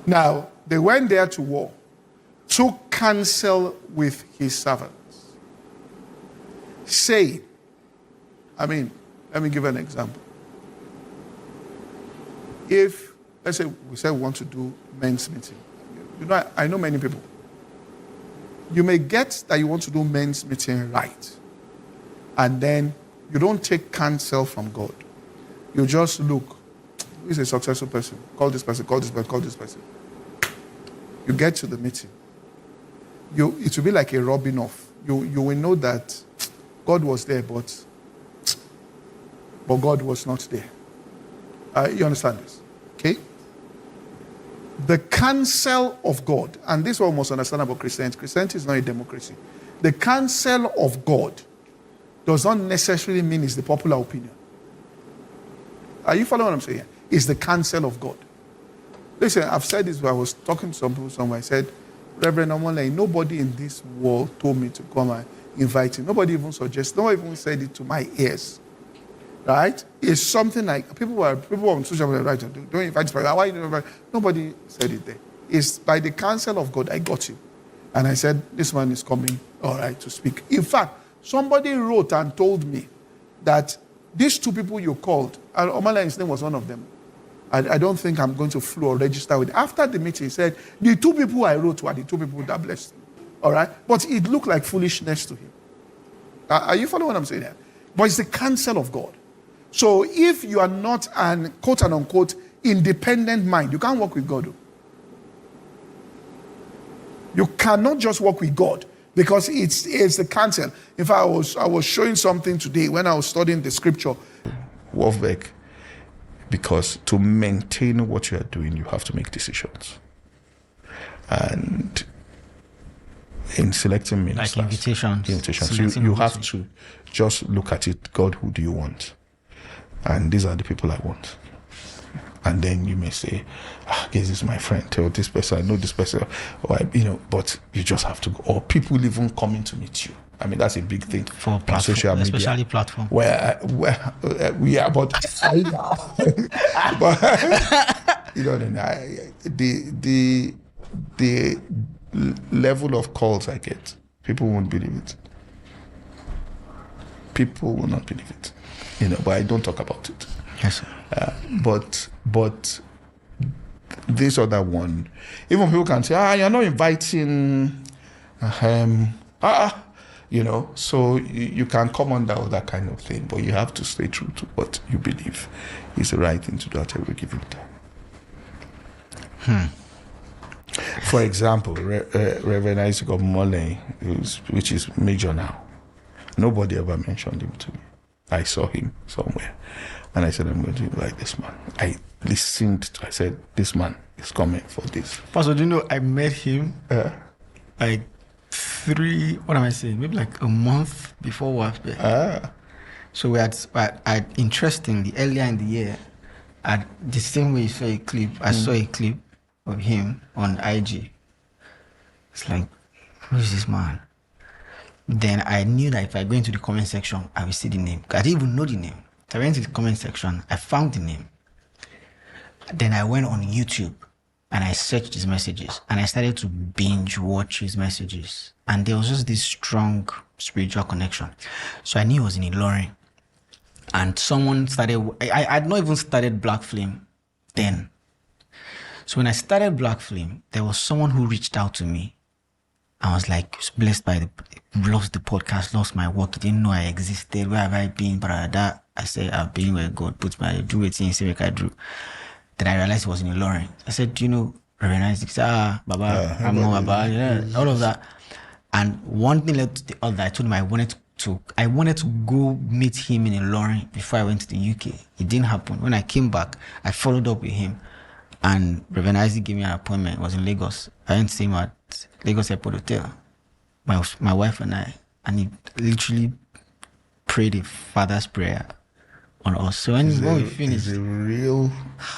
Now, they went there to war, took counsel with his servants, saying, let me give an example. If, let's say, we say we want to do men's meeting. I know many people. You may get that you want to do men's meeting right, and then you don't take counsel from God. You just look, who is a successful person? Call this person, call this person, call this person. You get to the meeting. It will be like a rubbing off. You will know that God was there, but God was not there. You understand this? Okay? The counsel of God, and this one must understand about Christianity. Christianity is not a democracy. The counsel of God does not necessarily mean it's the popular opinion. Are you following what I'm saying? It's the counsel of God. Listen, I've said this when I was talking to some people somewhere. I said, Reverend Omolehin, nobody in this world told me to come and invite him. Nobody even suggested, nobody even said it to my ears. Right? It's something like people on social media right, don't invite this person. Why you don't invite? Nobody said it there. It's by the counsel of God I got you. And I said, this man is coming, all right, to speak. In fact, somebody wrote and told me that these two people you called, and Omolehin's name was one of them. I don't think I'm going to flew or register with. After the meeting, he said, the two people I wrote were the two people that blessed me. All right? But it looked like foolishness to him. Are you following what I'm saying here? But it's the counsel of God. So if you are not an quote and unquote independent mind, you can't work with God. You cannot just work with God because it's the counsel. In fact, I was showing something today when I was studying the scripture. Wolfbeck, because to maintain what you are doing, you have to make decisions. And in selecting ministers, like invitations. You have to just look at it. God, who do you want? And these are the people I want. And then you may say, this is my friend, or this person, I know this person, or but you just have to go. Or people even coming to meet you. I mean, that's a big thing for platform, social media, especially platform. But the level of calls I get, people won't believe it. People will not believe it. But I don't talk about it. Yes, sir. But this other one, even people can say, you're not inviting, so you can come under that kind of thing, but you have to stay true to what you believe is the right thing to do at every given time. For example, Reverend Isaac Omolehin, which is major now, nobody ever mentioned him to me. I saw him somewhere, and I said, I'm going to invite this man. I listened. I said, this man is coming for this. Pastor, do you know, I met him like maybe like a month before WAFB. So we had interestingly, earlier in the year, at the same way you saw a clip, I saw a clip of him on IG. It's like, who is this man? Then I knew that if I go into the comment section, I will see the name. I didn't even know the name. So I went to the comment section, I found the name. Then I went on YouTube and I searched his messages and I started to binge watch his messages. And there was just this strong spiritual connection. So I knew he was in Ilorin. And someone started, I had not even started Black Flame then. So when I started Black Flame, there was someone who reached out to me. I was like, blessed by lost the podcast, lost my work, didn't know I existed, where have I been, that. I said, I've been where God puts my, do it in, say, I drew. Then I realized it was in Ilorin. I said, do you know, Reverend Isaac? Baba, I'm Baba, all of that. And one thing led to the other. I told him I wanted to go meet him in Ilorin before I went to the UK. It didn't happen. When I came back, I followed up with him. And Reverend Isaac gave me an appointment. It was in Lagos. I went to see him at Lagos Airport Hotel. My wife and I. And he literally prayed a father's prayer on us. So when we finished, he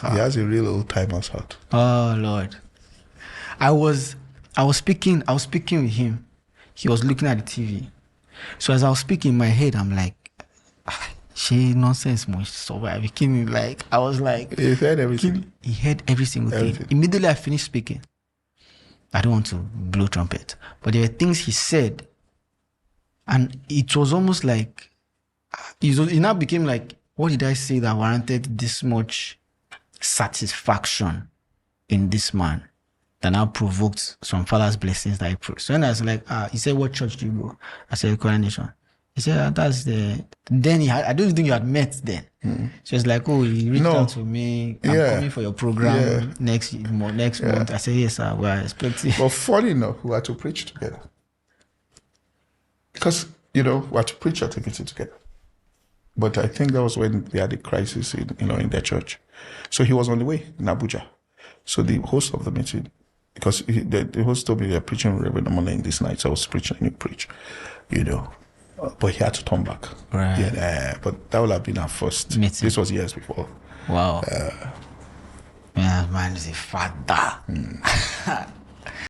has a real old timer's heart. Oh Lord. I was speaking with him. He was looking at the TV. So as I was speaking in my head, I'm like, she nonsense much. So I became like, I was like, He heard everything. he heard every single Everything. thing. Immediately I finished speaking. I don't want to blow trumpet, but there were things he said, and it was almost like, it now became like, what did I say that warranted this much satisfaction in this man that now provoked some father's blessings that he proved? So when I was like, he said, what church do you go? I said, Coronation. He said, that's the, then I don't think you had met then. So it's like, oh, he reached out to me. I'm coming for your program next month. I said, yes, sir, we are expecting. But funny enough, we had to preach together. Because, we had to preach at a meeting together. But I think that was when they had a crisis in their church. So he was on the way in Abuja. So the host of the meeting, because the host told me they're preaching Reverend Omolehin this night, so I was preaching and you preach, but he had to turn back. Right. Yeah, but that would have been our first meeting. This was years before. Wow. Man is a father.